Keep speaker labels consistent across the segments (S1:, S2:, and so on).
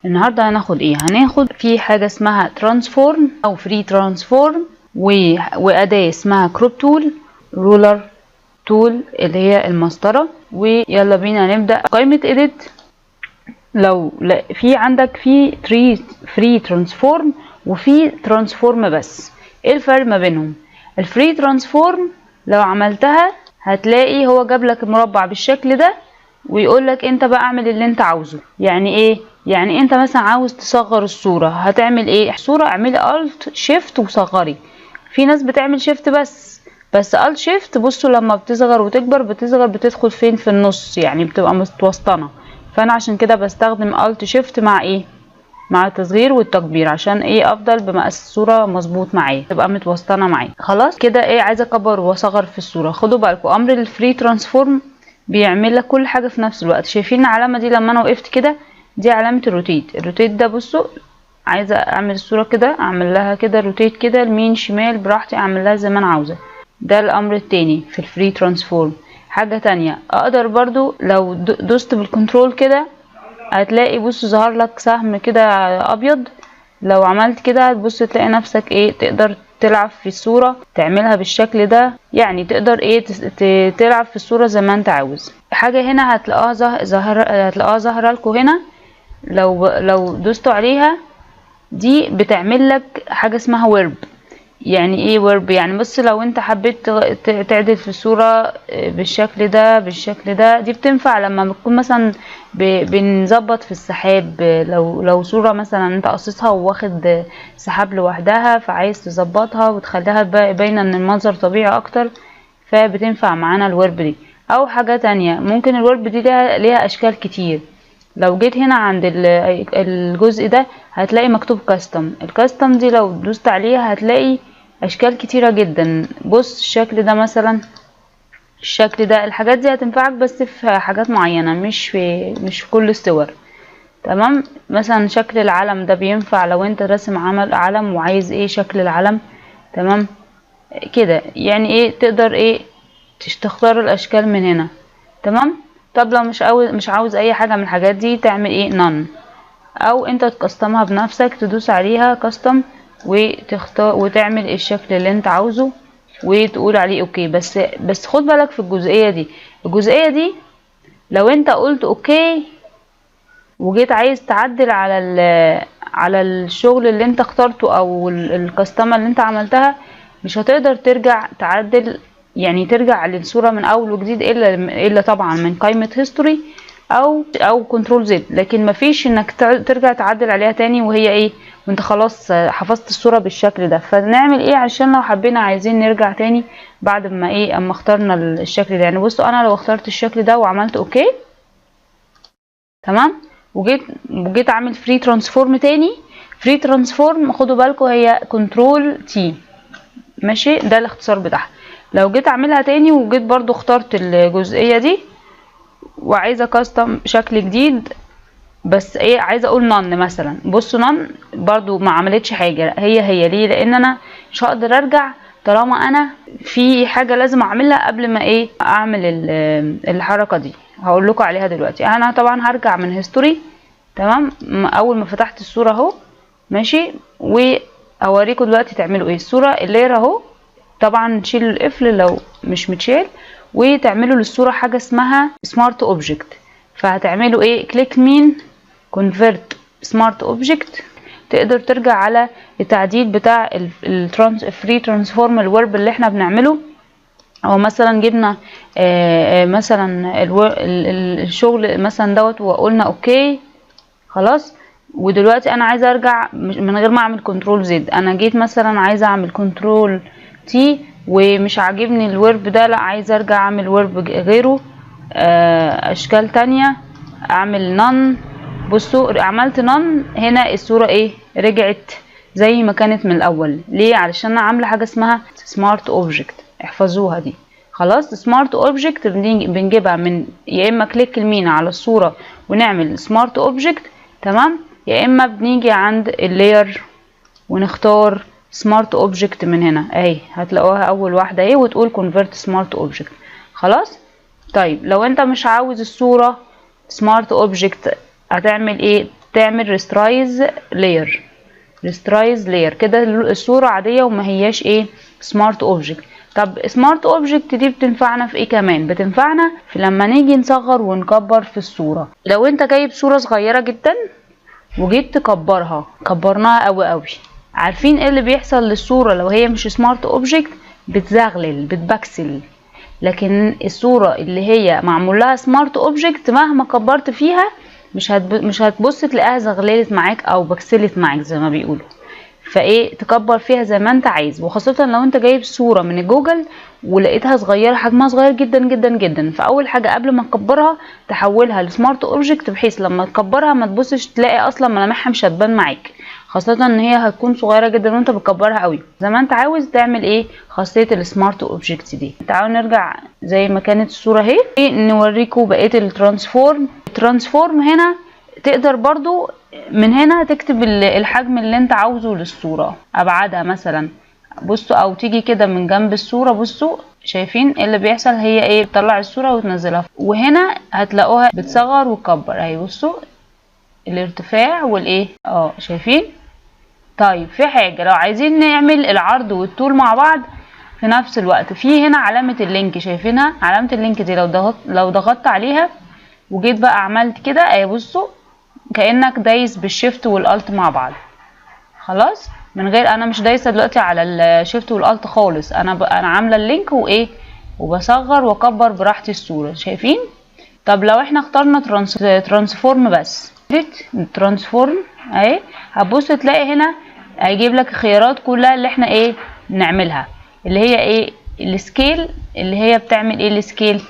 S1: النهارده هناخد ايه؟ هناخد في حاجه اسمها ترانسفورم او فري ترانسفورم واداه اسمها كروب تول، رولر تول اللي هي المسطره. ويلا بينا نبدا قائمه اديت. لو في عندك في فري ترانسفورم وفي ترانسفورم بس. ايه الفرق ما بينهم؟ الفري ترانسفورم لو عملتها هتلاقي هو جاب لك مربع بالشكل ده ويقول لك انت بقى اعمل اللي انت عاوزه. يعني ايه؟ يعني انت مثلا عاوز تصغر الصورة، هتعمل ايه؟ صورة اعملي الت شيفت وصغري. في ناس بتعمل شيفت بس الت شيفت بصوا لما بتصغر وتكبر بتدخل فين؟ في النص، يعني بتبقى متوسطنة. فانا عشان كده بستخدم الت شيفت مع ايه؟ مع التصغير والتكبير، عشان ايه؟ افضل بمقاس الصوره مظبوط معايا، تبقى متوسطنه معايا. خلاص كده ايه؟ عايزه اكبر واصغر في الصوره. خدوا بالكم امر الفري ترانسفورم بيعمل لك كل حاجه في نفس الوقت. شايفين العلامه دي لما انا وقفت كده؟ دي علامه الروتيت. الروتيت ده بصوا، عايزه اعمل الصوره كده اعمل لها كده روتيت كده يمين شمال براحتي، اعمل لها زي ما انا عاوزه. ده الامر التاني في الفري ترانسفورم. حاجه تانية اقدر برضو لو دوست بالكنترول كده هتلاقي بص ظهر لك سهم كده ابيض. لو عملت كده هتبص تلاقي نفسك ايه؟ تقدر تلعب في الصورة، تعملها بالشكل ده. يعني تقدر ايه؟ تلعب في الصورة زي ما انت عاوز. حاجة هنا هتلاقوها ظاهرة لكم هنا. لو دوستوا عليها دي بتعمل لك حاجة اسمها ويرب. يعني ايه ويرب؟ يعني بص لو انت حبيت تعدل في الصورة بالشكل ده دي بتنفع لما بتكون مثلا بنظبط في السحاب. لو صورة مثلا انت قصصها وواخد سحاب لوحدها فعايز تظبطها وتخليها باينة ان المنظر طبيعي اكتر، فبتنفع معانا الويرب دي. او حاجة تانية ممكن الويرب دي ليها اشكال كتير. لو جيت هنا عند الجزء ده هتلاقي مكتوب كاستم. الكاستم دي لو دوست عليها هتلاقي اشكال كتيرة جدا. بص الشكل ده مثلا، الشكل ده، الحاجات دي هتنفعك بس في حاجات معينة، مش في كل الصور. تمام؟ مثلا شكل العلم ده بينفع لو انت راسم علم وعايز ايه شكل العلم. تمام كده؟ يعني ايه؟ تقدر ايه؟ تختار الاشكال من هنا. تمام. طب لو مش عاوز اي حاجة من الحاجات دي تعمل ايه؟ none. او انت تكستمها بنفسك، تدوس عليها كاستم وتختار وتعمل الشكل اللي انت عاوزه وتقول عليه اوكي. بس خد بالك في الجزئية دي لو انت قلت اوكي وجيت عايز تعدل على الشغل اللي انت اخترته او الكاستمة اللي انت عملتها، مش هتقدر ترجع تعدل، يعني ترجع للصورة من اول وجديد الا طبعا من قائمة هيستوري او كنترول زد. لكن مفيش انك ترجع تعدل عليها تاني وهي ايه؟ وانت خلاص حفظت الصورة بالشكل ده. فنعمل ايه عشان لو حبينا عايزين نرجع تاني بعد ما ايه؟ اما اخترنا الشكل ده. يعني بصوا انا لو اخترت الشكل ده وعملت اوكي، تمام، وجيت اعمل فري ترانسفورم تاني. فري ترانسفورم خدوا بالكم هي كنترول تي، ماشي؟ ده الاختصار بتاعها. لو جيت اعملها تاني وجيت برضو اخترت الجزئية دي وعايزة كاستم شكل جديد، بس ايه؟ عايزه اقول نان مثلا. بصوا نان برضو ما عملتش حاجه، هي ليه؟ لان انا مش هقدر ارجع طالما انا في حاجه لازم اعملها قبل ما ايه؟ اعمل الحركه دي. هقول لكم عليها دلوقتي. انا طبعا هرجع من هيستوري. تمام؟ اول ما فتحت الصوره اهو، ماشي، واوريكم دلوقتي تعملوا ايه. الصوره اللاير اهو، طبعا نشيل القفل لو مش متشال، وتعملوا للصوره حاجه اسمها سمارت اوبجكت. فهتعملوا ايه؟ كليك مين؟ convert smart object. تقدر ترجع على التعديل بتاع الفري ترانسفورم الورب اللي احنا بنعمله. او مثلا جبنا مثلا الشغل مثلا دوت وقلنا اوكي خلاص. ودلوقتي انا عايزه ارجع من غير ما اعمل كنترول زد. انا جيت مثلا عايزه اعمل كنترول تي ومش عاجبني الورب ده، لا عايزه ارجع اعمل ورب غيره، اشكال تانية. اعمل نون. بصوا عملت نون، هنا الصورة ايه؟ رجعت زي ما كانت من الاول. ليه؟ علشان انا عاملة حاجة اسمها سمارت اوبجكت. احفظوها دي. خلاص سمارت اوبجكت بنجيبها من يا اما كليك اليمين على الصورة ونعمل سمارت اوبجكت، تمام، يا اما بنيجي عند اللاير ونختار سمارت اوبجكت من هنا اهي. هتلاقوها اول واحدة اهي وتقول كونفرت سمارت اوبجكت. خلاص. طيب لو انت مش عاوز الصورة سمارت اوبجكت هتعمل ايه؟ تعمل ريسترايز لاير. ريسترايز لاير كده الصورة عادية وما هياش ايه سمارت اوبجكت. طب سمارت اوبجكت دي بتنفعنا في ايه كمان؟ بتنفعنا في لما نيجي نصغر ونكبر في الصورة. لو انت جايب صورة صغيرة جدا وجيت تكبرها، كبرناها قوي، عارفين ايه اللي بيحصل للصورة لو هي مش سمارت اوبجكت؟ بتزغلل، بتبكسل. لكن الصورة اللي هي معمول لها سمارت اوبجكت مهما كبرت فيها مش هتبص تلاقيها زغللت معاك او بكسلت معاك زي ما بيقولوا. فايه تكبر فيها زي ما انت عايز، وخاصة لو انت جايب صورة من جوجل ولقيتها صغيرة، حجمها صغير جدا جدا جدا، فاول حاجة قبل ما تكبرها تحولها لسمارت اوبجكت، بحيث لما تكبرها ما تبصش تلاقي اصلا ملامحها مش هتبان معاك، خاصة ان هي هتكون صغيرة جدا وانت بتكبرها قوي زي ما انت عاوز تعمل ايه خاصية السمارت اوبجكت دي. تعالوا نرجع زي ما كانت الصورة اهي نوريكم بقية الترانسفورم. الترانسفورم هنا تقدر برضو من هنا تكتب الحجم اللي انت عاوزه للصورة، ابعادها مثلا. بصوا او تيجي كده من جنب الصورة، بصوا شايفين ايه اللي بيحصل؟ هي ايه بتطلع الصورة وتنزلها، وهنا هتلاقوها بتصغر وتكبر اهي. بصوا الارتفاع والايه شايفين. طيب في حاجة لو عايزين نعمل العرض والطول مع بعض في نفس الوقت، في هنا علامة اللينك، شايفينها علامة اللينك دي؟ لو ضغطت عليها وجيت بقى عملت كده اهي، بصوا كأنك دايس بالشيفت والالت مع بعض. خلاص من غير، انا مش دايسه دلوقتي على الشيفت والالت خالص، انا عامله اللينك وايه وبصغر واكبر براحتي الصوره، شايفين. طب لو احنا اخترنا ترانسفورم بس، ترانسفورم اهي، هتبص تلاقي هنا هيجيب لك الخيارات كلها اللي احنا ايه نعملها، اللي هي ايه السكيل، اللي هي بتعمل ايه السكيل.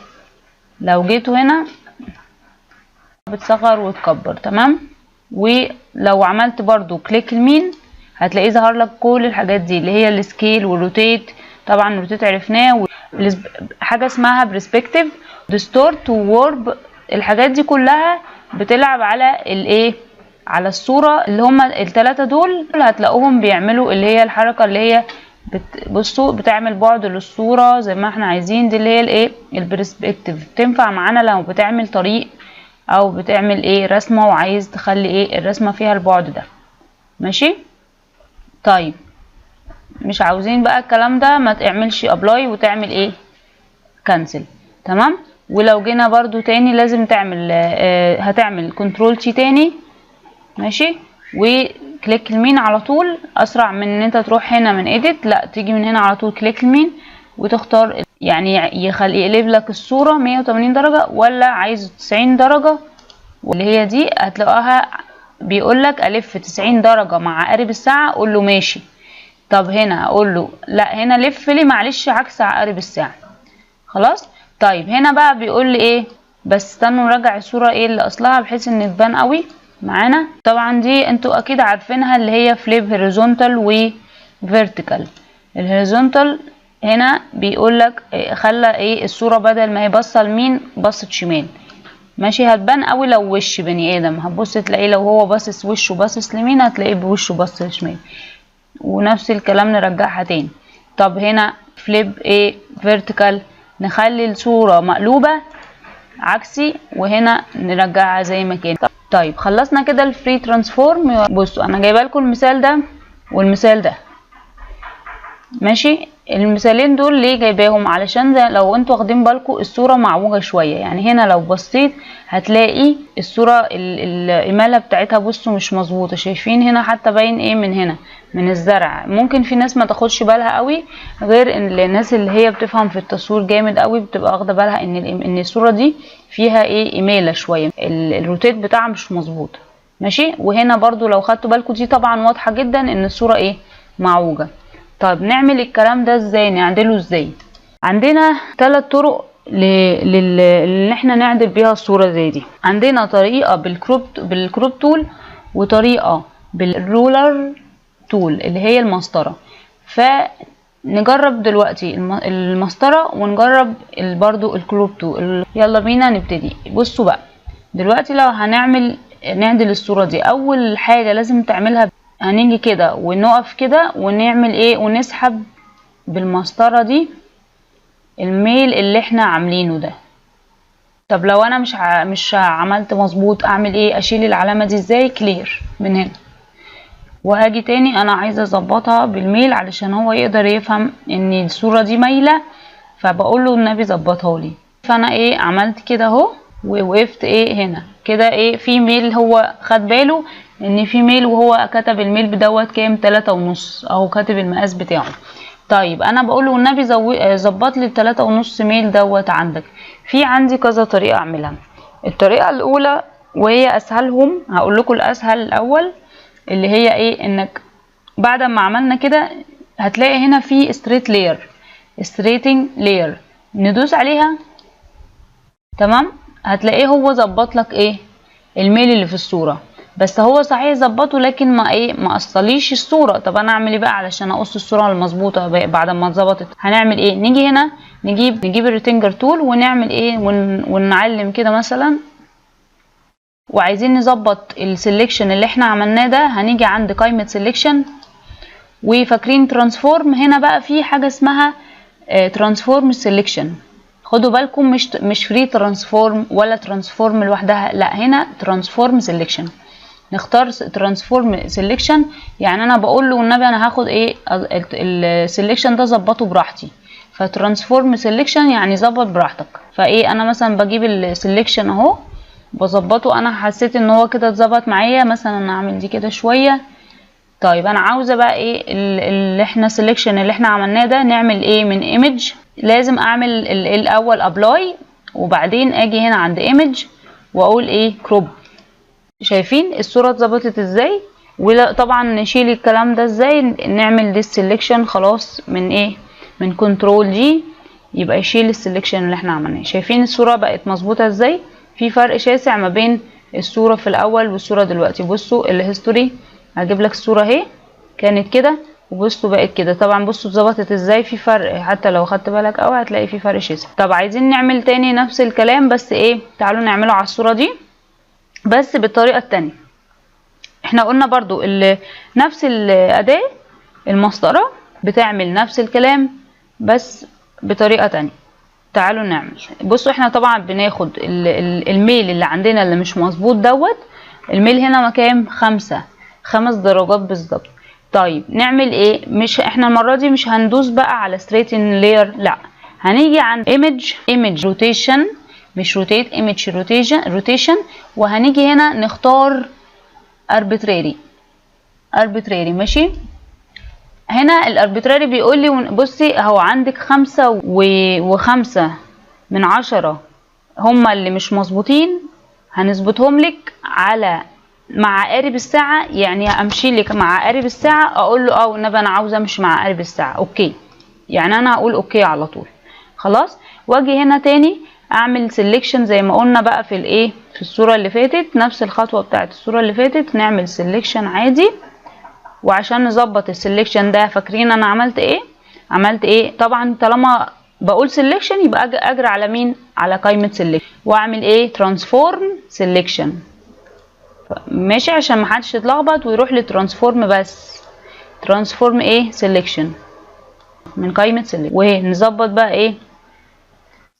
S1: لو جيتوا هنا بتصغر وتكبر، تمام. ولو عملت برضو كليك يمين هتلاقيه ظهر لك كل الحاجات دي اللي هي السكيل والروتيت. طبعا الروتيت عرفناه، حاجه اسمها برسبكتيف، ديستورت، وورب. الحاجات دي كلها بتلعب على الايه، على الصوره، اللي هما الثلاثه دول هتلاقوهم بيعملوا اللي هي الحركه اللي هي بصوا بتعمل بعد للصوره زي ما احنا عايزين. دي اللي هي الايه البرسبكتيف، بتنفع معانا لو بتعمل طريق او بتعمل ايه رسمه وعايز تخلي ايه الرسمه فيها البعد ده، ماشي. طيب مش عاوزين بقى الكلام ده، ما تعملش ابلاي وتعمل ايه كانسل، تمام. ولو جينا برضو تاني لازم تعمل هتعمل كنترول تي تاني، ماشي، وكليك يمين على طول، اسرع من ان انت تروح هنا من ايديت، لا تيجي من هنا على طول كليك يمين وتختار، يعني يقلب لك الصورة 180 درجة ولا عايز 90 درجة. واللي هي دي هتلاقوها بيقولك الف 90 درجة مع عقارب الساعة، قول له ماشي. طب هنا اقول له لا، هنا لف لي معلش عكس عقارب الساعة. خلاص. طيب هنا بقى بيقول لي ايه، بس استنوا نراجع الصورة ايه اللي اصلها بحيث ان تبان قوي معانا. طبعا دي انتوا اكيد عارفينها اللي هي فليب هوريزونتال وفيرتيكال. الهوريزونتال هنا بيقول لك خلى ايه الصورة بدل ما هي باصه لمين بصت شمال، ماشي. هتبان قوي لو وش بني ادم، هتبص تلاقيه لو هو باصص وشه باصص لمين هتلاقيه بوشه باصص شمال، ونفس الكلام نرجعها تاني. طب هنا فليب ايه فيرتيكال، نخلي الصورة مقلوبة عكسي وهنا نرجعها زي ما كانت. طيب خلصنا كده الفري ترانسفورم. بصوا انا جايبه لكم المثال ده والمثال ده، ماشي. المثالين دول ليه جايباهم؟ علشان لو انتوا واخدين بالكم الصوره معوجه شويه، يعني هنا لو بصيت هتلاقي الصوره الاماله بتاعتها بصوا مش مظبوطه، شايفين هنا حتى باين ايه من هنا من الزرع. ممكن في ناس ما تاخدش بالها قوي، غير ان الناس اللي هي بتفهم في التصوير جامد قوي بتبقى واخده بالها ان الصوره دي فيها ايه اماله شويه، الروتيت بتاعها مش مظبوط، ماشي. وهنا برضو لو خدتوا بالكم دي طبعا واضحه جدا ان الصوره ايه معوجه. طيب نعمل الكلام ده ازاي، نعدله ازاي؟ عندنا 3 طرق اللي احنا نعدل بيها الصورة زي دي. عندنا طريقة بالكروب تول، وطريقة بالرولر تول اللي هي المسطرة. فنجرب دلوقتي المسطرة ونجرب برضو الكروب تول. يلا بينا نبتدي. بصوا بقى دلوقتي لو نعدل الصورة دي، اول حاجة لازم تعملها هنيجي كده ونقف كده ونعمل ايه، ونسحب بالمسطرة دي الميل اللي احنا عاملينه ده، طب لو انا مش عملت مظبوط اعمل ايه؟ اشيل العلامه دي ازاي؟ كلير من هنا، وهاجي تاني انا عايزه اظبطها بالميل علشان هو يقدر يفهم ان الصوره دي مايله، فبقول له النبي ظبطها لي. فانا ايه عملت كده اهو، ووقفت ايه هنا كده ايه في ميل، هو خد باله ان في ميل وهو كتب الميل بدوت كام 3.5 اهو، كاتب المقاس بتاعه. طيب انا بقول له النبي ظبط لي 3.5 ميل دوت عندك. في عندي كذا طريقه اعملها. الطريقه الاولى وهي اسهلهم، هقول لكم الاسهل الاول، اللي هي ايه؟ انك بعد ما عملنا كده هتلاقي هنا في ستريت لاير، ستريتنج لاير، ندوس عليها تمام، هتلاقيه هو ظبط لك ايه؟ الميل اللي في الصوره. بس هو صحيح ظبطه لكن ما قصليش الصوره. طب انا اعمل ايه بقى علشان اقص الصوره المظبوطه بعد ما اتظبطت؟ هنعمل ايه؟ نيجي هنا نجيب الريتنجر تول ونعمل ايه؟ ونعلم كده مثلا، وعايزين نظبط السلكشن اللي احنا عملناه ده، هنيجي عند قائمه سلكشن، وفاكرين ترانسفورم، هنا بقى في حاجه اسمها ترانسفورم سلكشن. خدوا بالكم مش فري ترانسفورم ولا ترانسفورم لوحدها، لا هنا ترانسفورم سيلكشن. نختار ترانسفورم سيلكشن، يعني انا بقول له والنبي انا هاخد ايه السيلكشن ده ظبطه براحتي، فترانسفورم سيلكشن يعني ظبط براحتك. فايه انا مثلا بجيب السيلكشن اهو بظبطه، انا حسيت ان هو كده اتظبط معايا، مثلا انا اعمل دي كده شويه. طيب انا عاوزه بقى ايه اللي احنا سيلكشن اللي احنا عملناه ده نعمل ايه من ايمج؟ لازم اعمل الاول ابلاي، وبعدين اجي هنا عند ايمج واقول ايه؟ كروب. شايفين الصوره اتظبطت ازاي؟ ولا طبعا نشيل الكلام ده ازاي؟ نعمل دي سيلكشن خلاص من ايه؟ من كنترول جي، يبقى يشيل السيلكشن اللي احنا عملناه. شايفين الصوره بقت مظبوطه ازاي؟ في فرق شاسع ما بين الصوره في الاول والصوره دلوقتي. بصوا الهيستوري، هجيب لك الصوره اهي كانت كده، وبصوا بقت كده. طبعا بصوا اتظبطت ازاي، في فرق، حتى لو خدت بالك قوي هتلاقي في فرق شاسع. طب عايزين نعمل تاني نفس الكلام، بس ايه؟ تعالوا نعمله على الصوره دي بس بالطريقه التانية. احنا قلنا برضو نفس الاداه المسطره بتعمل نفس الكلام بس بطريقه تانية. تعالوا نعمل. بصوا احنا طبعا بناخد الميل اللي عندنا اللي مش مظبوط دوت، الميل هنا مكام 5 درجات بالظبط. طيب نعمل ايه؟ مش احنا المره دي مش هندوس بقى على ستريتن لاير، لا هنيجي عند ايمج روتيشن، مش روتيت، ايمج روتيشن، وهنيجي هنا نختار arbitrary ماشي. هنا الاربيتراري بيقول لي بصي اهو عندك 5.5 هما اللي مش مظبوطين، هنظبطهم لك على مع قارب الساعة. يعني امشي لك مع قارب الساعة، اقول له والنبي انا عاوزه امشي مع قارب الساعة، اوكي، يعني انا هقول اوكي على طول خلاص. واجي هنا تاني اعمل سيلكشن زي ما قلنا بقى في الايه، في الصورة اللي فاتت، نفس الخطوة بتاعت الصورة اللي فاتت، نعمل سيلكشن عادي. وعشان نظبط السيلكشن ده، فاكرين انا عملت ايه؟ طبعا طالما بقول سيلكشن يبقى اجري على مين؟ على قائمه سيلكشن، واعمل ايه؟ ترانسفورم سيلكشن ماشي، عشان ما حدش يتلخبط ويروح لترانسفورم، بس ترانسفورم ايه؟ سيلكشن من قائمه سيلكشن. ونظبط بقى ايه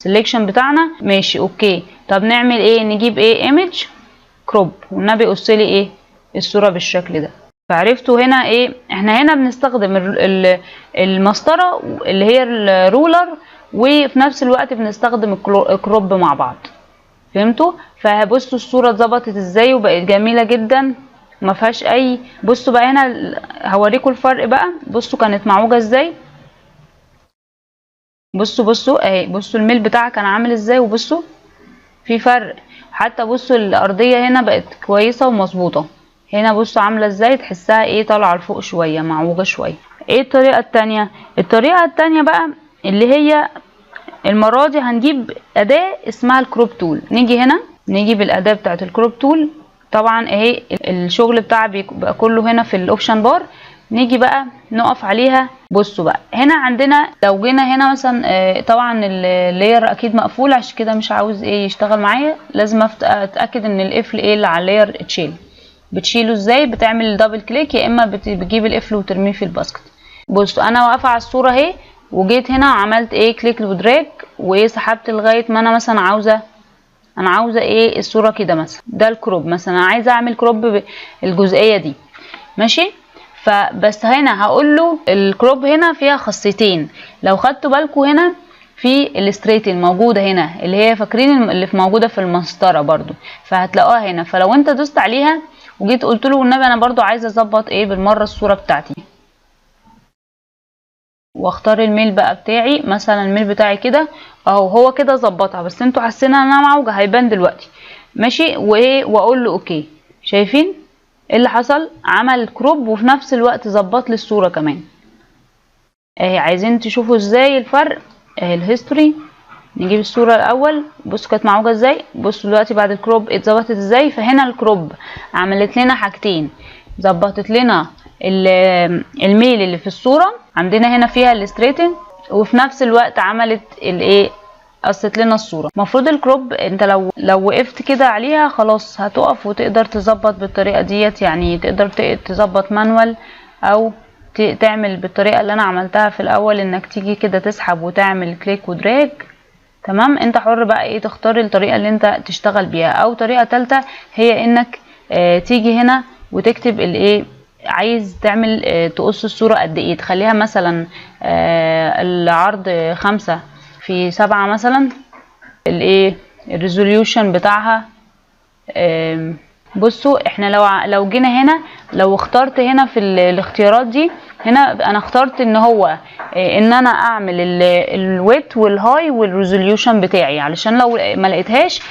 S1: سيلكشن بتاعنا ماشي اوكي. طب نعمل ايه؟ نجيب ايه؟ ايمج كروب، والنبي قص لي ايه الصوره بالشكل ده. فعرفتوا هنا ايه؟ احنا هنا بنستخدم المسطره اللي هي الرولر، وفي نفس الوقت بنستخدم الكروب مع بعض. فهمتوا؟ فبصوا الصوره اتظبطت ازاي وبقت جميله جدا ما فيهاش اي. بصوا بقى هنا هوريكم الفرق بقى. بصوا كانت معوجه ازاي، بصوا اهي، بصوا الميل بتاعها كان عامل ازاي، وبصوا في فرق. حتى بصوا الارضيه هنا بقت كويسه ومظبوطه، هنا بصوا عامله ازاي، تحسها ايه؟ طالعه لفوق شويه، معوجه شويه. ايه الطريقه التانية؟ الطريقه التانية بقى اللي هي المره دي هنجيب اداه اسمها الكروب تول. نيجي هنا نجيب الاداه بتاعه الكروب تول، طبعا اهي الشغل بتاعها بيبقى كله هنا في الاوبشن بار. نيجي بقى نقف عليها. بصوا بقى هنا عندنا لو جينا هنا مثلا طبعا اللاير اكيد مقفول، عشان كده مش عاوز ايه يشتغل معايا، لازم اتاكد ان القفل ايه اللي على اللاير اتشيل. بتشيله ازاي؟ بتعمل دبل كليك، يا اما بتجيب القفل وترميه في الباسكت. بصوا انا واقفه على الصوره اهي، وجيت هنا عملت ايه؟ كليك ودراج، وايه سحبت لغايه ما انا مثلا عاوزه انا عاوزه ايه الصوره كده مثلا، ده الكروب مثلا، انا عايزه اعمل كروب الجزئيه دي ماشي. فبس هنا هقول له الكروب هنا فيها خاصيتين، لو خدتوا بالكم هنا في الستريتن موجوده هنا، اللي هي فاكرين اللي موجوده في المسطره برضو، فهتلاقوها هنا. فلو انت دوست عليها وجيت قلت له والنبي انا برضو عايزه اظبط ايه بالمره الصوره بتاعتي، واختار الميل بقى بتاعي مثلا، الميل بتاعي كده اهو، هو كده ظبطها، بس انتوا حاسين ان انا معوجه هيبان دلوقتي ماشي. واقول له اوكي. شايفين ايه اللي حصل؟ عمل كروب وفي نفس الوقت ظبط لي الصوره كمان اهي. عايزين تشوفوا ازاي الفرق اهي الهيستوري. نجيب الصوره الاول، بصوا كانت معوجه ازاي، بصوا دلوقتي بعد الكروب اتظبطت ازاي. فهنا الكروب عملت لنا حاجتين، ظبطت لنا الميل اللي في الصوره عندنا هنا فيها الستريتن، وفي نفس الوقت عملت الايه، قصت لنا الصوره. المفروض الكروب انت لو وقفت كده عليها خلاص هتقف وتقدر تظبط بالطريقه ديت، يعني تقدر تظبط مانوال او تعمل بالطريقه اللي انا عملتها في الاول، انك تيجي كده تسحب وتعمل كليك ودراج. تمام، انت حر بقى ايه تختار الطريقه اللي انت تشتغل بيها. او طريقه ثالثه هي انك تيجي هنا وتكتب الايه، عايز تعمل تقص الصوره قد ايه، تخليها مثلا العرض 5:7 مثلا، الايه الريزوليوشن بتاعها. بصوا احنا لو جينا هنا، لو اخترت هنا في الاختيارات دي هنا، انا اخترت ان هو ان انا اعمل الويت والهاي والريزوليوشن بتاعي، علشان لو ما لقيتهاش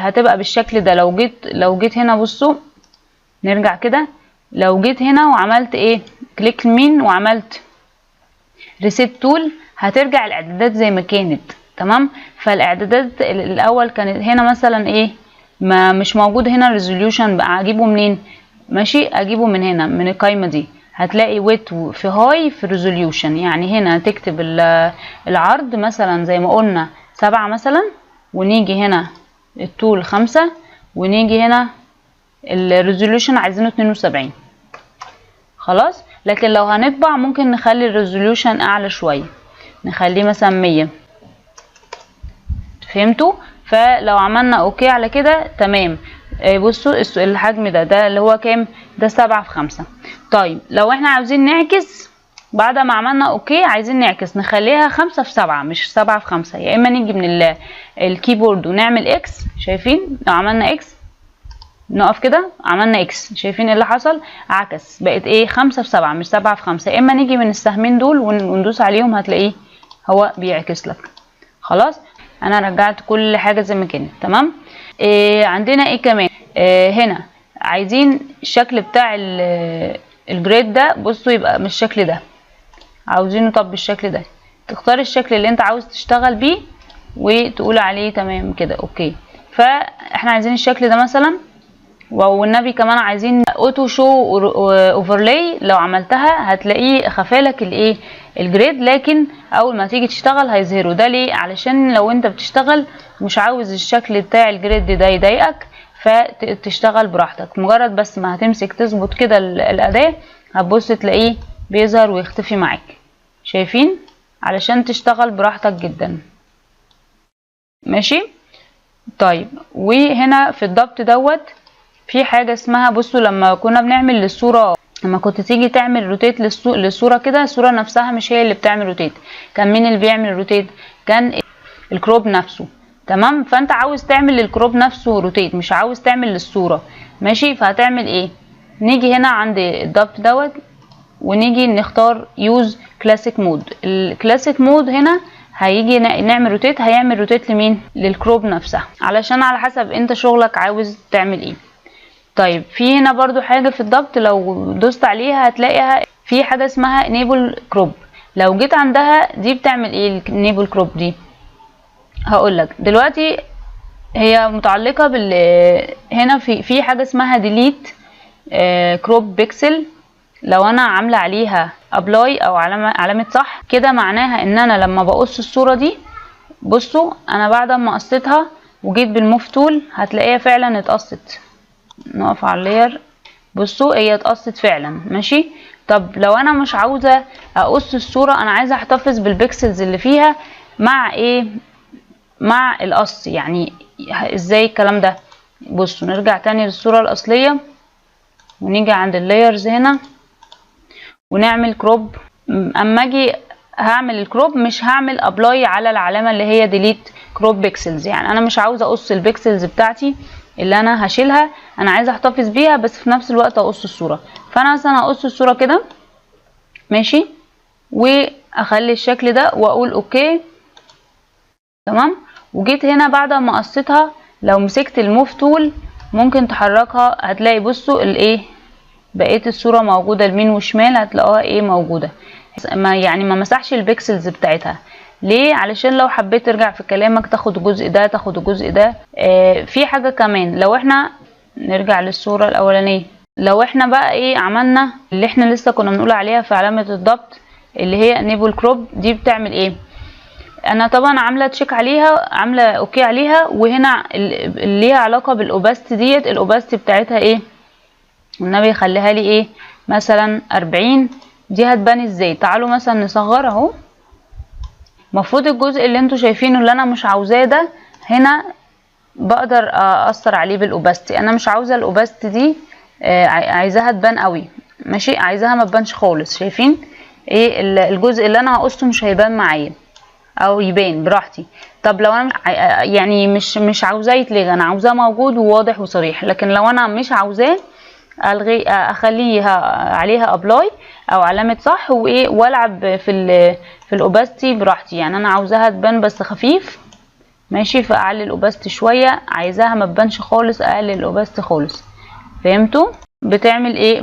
S1: هتبقى بالشكل ده. لو جيت هنا بصوا، نرجع كده، لو جيت هنا وعملت ايه كليك يمين وعملت ريسيت تول، هترجع الاعدادات زي ما كانت. تمام، فالاعدادات الاول كانت هنا مثلا ايه، ما مش موجود هنا الريزوليوشن، بقى اجيبه منين؟ ماشي، اجيبه من هنا من القايمه دي، هتلاقي ويت في هاي في ريزوليوشن. يعني هنا تكتب العرض مثلا زي ما قلنا 7 مثلا، ونيجي هنا الطول 5، ونيجي هنا الريزوليوشن عايزينه 72 خلاص. لكن لو هنطبع ممكن نخلي الريزوليوشن اعلى شويه، نخليه مثلا 100. فهمتوا؟ فلو عملنا اوكي على كده تمام. بصوا الحجم ده اللي هو كام؟ ده 7/5. طيب لو احنا عاوزين نعكس بعد ما عملنا اوكي، عايزين نعكس نخليها 5/7 مش 7/5، يا اما نيجي من الكيبورد ونعمل اكس. شايفين لو عملنا اكس، نقف كده عملنا اكس، شايفين ايه اللي حصل؟ عكس، بقت ايه 5/7 مش 7/5. يا اما نيجي من السهمين دول وندوس عليهم، هتلاقيه هو بيعكس لك. خلاص انا رجعت كل حاجه زي ما كانت. تمام. عندنا ايه كمان؟ هنا عايزين الشكل بتاع الجريد ده، بصوا يبقى مش الشكل ده، عاوزينه طب بالشكل ده. تختار الشكل اللي انت عاوز تشتغل بيه وتقول عليه تمام كده اوكي. فاحنا عايزين الشكل ده مثلا، والنبي كمان عايزين اوتو شو اوفرلاي، لو عملتها هتلاقيه خفالك الايه الجريد، لكن اول ما تيجي تشتغل هيظهره. ده ليه؟ علشان لو انت بتشتغل مش عاوز الشكل بتاع الجريد ده يضايقك، فتشتغل براحتك. مجرد بس ما هتمسك تظبط كده الاداة، هتبص تلاقيه بيظهر ويختفي معاك. شايفين؟ علشان تشتغل براحتك جدا. ماشي. طيب وهنا في الضبط دوت في حاجه اسمها، بصوا لما كنا بنعمل للصوره، لما كنت تيجي تعمل روتيت للصوره كده، الصوره نفسها مش هي اللي بتعمل روتيت، كان مين اللي بيعمل روتيت؟ كان الكروب نفسه. تمام، فانت عاوز تعمل للكروب نفسه روتيت، مش عاوز تعمل للصوره. ماشي، فهتعمل ايه؟ نيجي هنا عند الضبط دوت ونيجي نختار يوز كلاسيك مود. الكلاسيك مود هنا هيجي نعمل روتيت، هيعمل روتيت لمين؟ للكروب نفسها، علشان على حسب انت شغلك عاوز تعمل ايه. طيب في هنا برضو حاجة في الضبط، لو دوست عليها هتلاقيها في حاجة اسمها enable crop. لو جيت عندها دي بتعمل ايه enable crop دي؟ هقولك دلوقتي. هي متعلقة هنا في حاجة اسمها delete crop pixel. لو انا عاملة عليها apply او علامة صح كده، معناها ان انا لما بقص الصورة دي، بصوا انا بعد ما قصيتها وجيت بالموف تول هتلاقيها فعلا اتقصت. نقف على اللاير، بصوا هي اتقصت فعلا. ماشي. طب لو انا مش عاوزه اقص الصوره، انا عايزه احتفظ بالبكسلز اللي فيها، مع ايه؟ مع القص. يعني ازاي الكلام ده؟ بصوا نرجع تاني للصورة الاصلية ونيجي عند اللايرز هنا ونعمل كروب. اما اجي هعمل الكروب مش هعمل ابلاي على العلامة اللي هي ديليت كروب بيكسلز، يعني انا مش عاوزة اقص البيكسلز بتاعتي اللي انا هشيلها، انا عايزة احتفظ بيها بس في نفس الوقت اقص الصورة. فانا مثلا هقص الصورة كده ماشي، واخلي الشكل ده واقول اوكي تمام. وجيت هنا بعد ما قصيتها لو مسكت الموف تول ممكن تحركها، هتلاقي بصوا الايه بقيت الصورة موجودة يمين وشمال، هتلاقوها ايه موجودة. يعني ما مسحش البيكسلز بتاعتها. ليه؟ علشان لو حبيت ترجع في كلامك تاخد الجزء ده تاخد الجزء ده. في حاجة كمان، لو احنا نرجع للصورة الاولانية، لو احنا بقى ايه عملنا اللي احنا لسه كنا بنقول عليها في علامة الضبط اللي هي enable crop، دي بتعمل ايه؟ انا طبعا عامله تشيك عليها، عامله اوكي عليها، وهنا اللي ليها علاقه بالاوباستي ديت الاوباستي بتاعتها ايه؟ النبي يخليها لي ايه مثلا 40. دي هتبان ازاي؟ تعالوا مثلا نصغر اهو. المفروض الجزء اللي انتوا شايفينه اللي انا مش عاوزاه ده هنا بقدر اثر عليه بالاوباستي. انا مش عاوزه الاوباستي دي، عايزاها تبان قوي ماشي، عايزاها ما تبانش خالص. شايفين ايه الجزء اللي انا هقصه مش هيبان معايا او يبان براحتي. طب لو انا يعني مش عاوزاه يتلغي، انا عاوزاه موجود وواضح وصريح، لكن لو انا مش عاوزاه الغي اخليها عليها ابلاي او علامه صح وايه، والعب في الاوباستي براحتي. يعني انا عاوزاها تبان بس خفيف ماشي، فاعلي الاوباستي شويه، عايزاها ما تبانش خالص اقلل الاوباستي خالص. فهمتوا؟ بتعمل ايه؟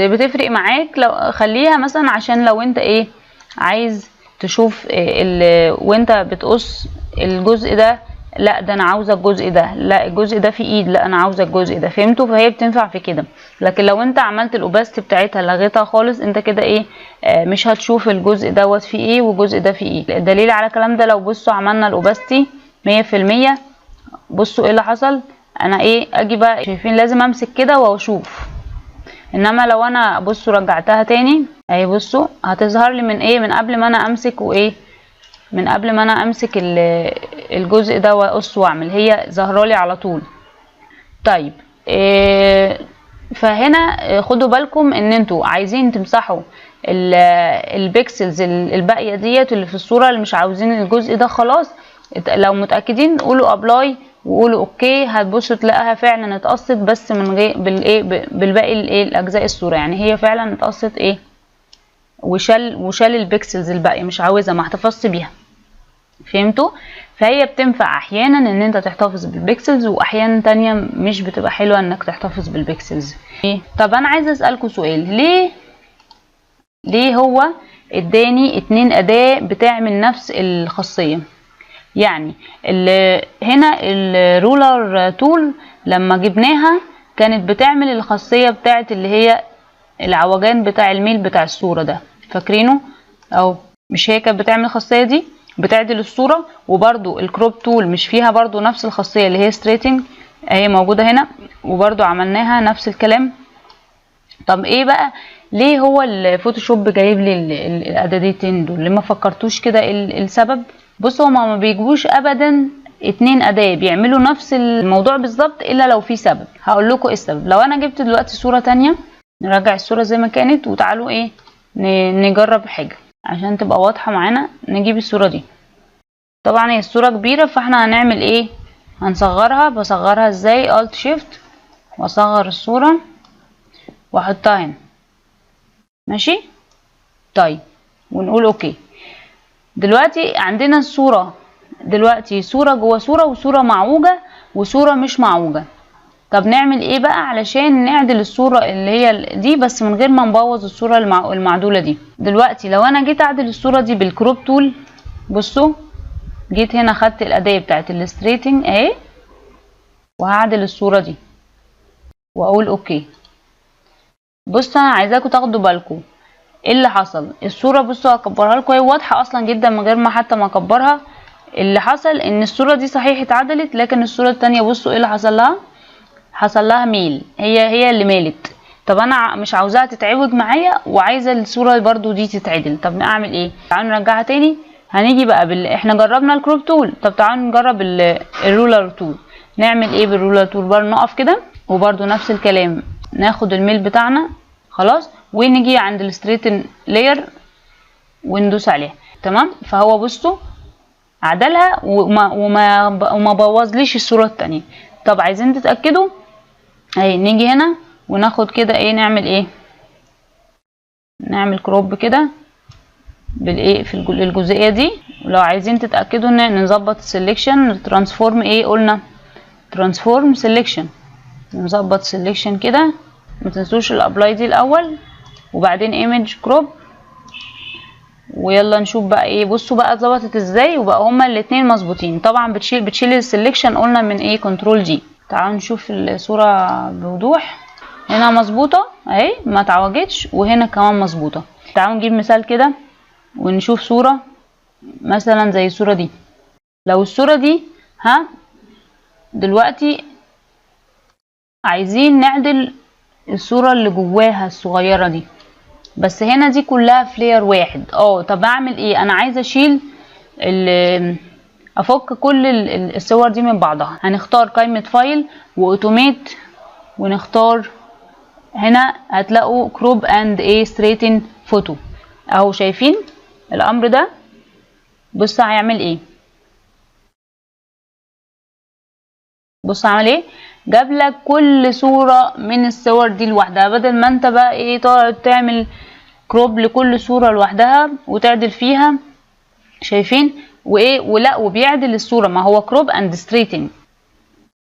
S1: بتفرق معاك. لو خليها مثلا عشان لو انت ايه عايز تشوف وانت بتقص الجزء ده، لا ده انا عاوزه الجزء ده، لا الجزء ده فيه ايد، لا انا عاوزه الجزء ده. فهمتوا؟ فهي بتنفع في كده. لكن لو انت عملت الاوباستي بتاعتها لغيتها خالص، انت كده ايه مش هتشوف الجزء دوت فيه ايه والجزء ده فيه ايه. الدليل على الكلام ده لو بصوا عملنا الاوباستي 100%، بصوا ايه اللي حصل. انا ايه اجي بقى شايفين لازم امسك كده واشوف. انما لو انا بصوا رجعتها تاني اهي، بصوا هتظهر لي من ايه، من قبل ما انا امسك وايه، من قبل ما انا امسك الجزء ده واقص واعمل، هي ظاهره لي على طول. طيب فهنا خدوا بالكم ان انتوا عايزين تمسحوا البيكسلز الباقيه ديت اللي في الصوره، اللي مش عاوزين الجزء ده خلاص. لو متاكدين قولوا ابلاي وقولوا اوكي، هتبصوا تلاقيها فعلا اتقصت بس من غير بالايه بالباقي الايه الاجزاء الصوره، يعني هي فعلا اتقصت ايه وشال البيكسلز الباقيه، مش عاوزها ما احتفظش بيها. فهمتوا؟ فهي بتنفع احيانا ان انت تحتفظ بالبيكسلز، واحيانا تانية مش بتبقى حلوه انك تحتفظ بالبيكسلز. طب انا عايزه اسالكم سؤال، ليه هو اداني 2 اداه بتعمل نفس الخاصيه؟ يعني هنا الرولر تول لما جبناها كانت بتعمل الخاصيه بتاعت اللي هي العوجان بتاع الميل بتاع الصوره ده، فاكرينه؟ او مش هي كانت بتعمل الخاصيه دي بتعدل الصوره؟ وبرده الكروب تول مش فيها برده نفس الخاصيه اللي هي ستريتنج اهي موجوده هنا، وبرده عملناها نفس الكلام. طب ايه بقى ليه هو الفوتوشوب جايب لي الاداتين دول؟ ليه ما فكرتوش كده السبب؟ بصوا هما ما بيجيبوش ابدا 2 اداه بيعملوا نفس الموضوع بالظبط الا لو في سبب. هقول لكم ايه السبب. لو انا جبت دلوقتي صوره تانية، نرجع الصوره زي ما كانت وتعالوا ايه نجرب حاجه عشان تبقى واضحه معانا. نجيب الصوره دي، طبعا هي الصوره كبيره فاحنا هنعمل ايه، هنصغرها. بصغرها ازاي؟ الت شيفت واصغر الصوره واحطها هنا ماشي. طيب ونقول اوكي. دلوقتي عندنا الصوره دلوقتي صوره جوه صوره، وصوره معوجه وصوره مش معوجه. طب نعمل ايه بقى علشان نعدل الصوره اللي هي دي بس من غير ما نبوظ الصوره المعدوله دي؟ دلوقتي لو انا جيت اعدل الصوره دي بالكروب تول، بصوا جيت هنا خدت الاداه بتاعت الستريتنج اهي، وهعدل الصوره دي واقول اوكي. بصوا انا عايزاكم تاخدوا بالكم ايه اللي حصل. الصوره بصوا هكبرها لكم، هي واضحه اصلا جدا من غير ما حتى ما اكبرها. اللي حصل ان الصوره دي صحيح اتعدلت، لكن الصوره الثانيه بصوا ايه اللي حصل لها. حصل لها ميل، هي اللي مالت. طب انا مش عاوزاها تتعوج معايا وعايزه الصوره برضو دي تتعدل، طب اعمل ايه؟ تعالوا نرجعها تاني هنيجي بقى احنا جربنا الكروب تول، طب تعالوا نجرب الرولر تول. نعمل ايه بالرولر تول؟ برضه نقف كده وبرضه نفس الكلام، ناخد الميل بتاعنا خلاص ونيجي عند الستريتن لاير وندوس عليها. تمام، فهو بصوا عدلها وما بوظليش الصورة التانية. طب عايزين تتأكدوا اهي، نيجي هنا وناخد كده ايه، نعمل ايه، نعمل كروب كده بالايه في الجزئية دي. ولو عايزين تتأكدوا ان نظبط السلكشن ترانسفورم ايه، قلنا ترانسفورم سلكشن، نظبط سلكشن كده، ما تنسوش الابلاي دي الاول وبعدين ايمج كروب. ويلا نشوف بقى ايه، بصوا بقى ظبطت ازاي وبقى هما الاتنين مظبوطين. طبعا بتشيل السلكشن قلنا من ايه، كنترول جي. تعالوا نشوف الصورة بوضوح. هنا مظبوطة اهي ما اتعوجتش، وهنا كمان مظبوطة. تعالوا نجيب مثال كده ونشوف صورة مثلا زي الصورة دي. لو الصورة دي دلوقتي عايزين نعدل الصورة اللي جواها الصغيرة دي، بس هنا دي كلها في لاير واحد. طب اعمل ايه؟ انا عايزة اشيل افك كل الصور دي من بعضها. هنختار قائمة فايل واوتوميت، ونختار هنا هتلاقوا كروب اند ايه ستريتن فوتو اهو. شايفين الامر ده؟ بص هيعمل ايه، بص عمل ايه، جاب لك كل صورة من الصور دي لوحدها، بدل ما انت بقى ايه تقعد تعمل كروب لكل صورة لوحدها وتعدل فيها. شايفين؟ وايه ولا وبيعدل الصورة، ما هو كروب اند ستريتن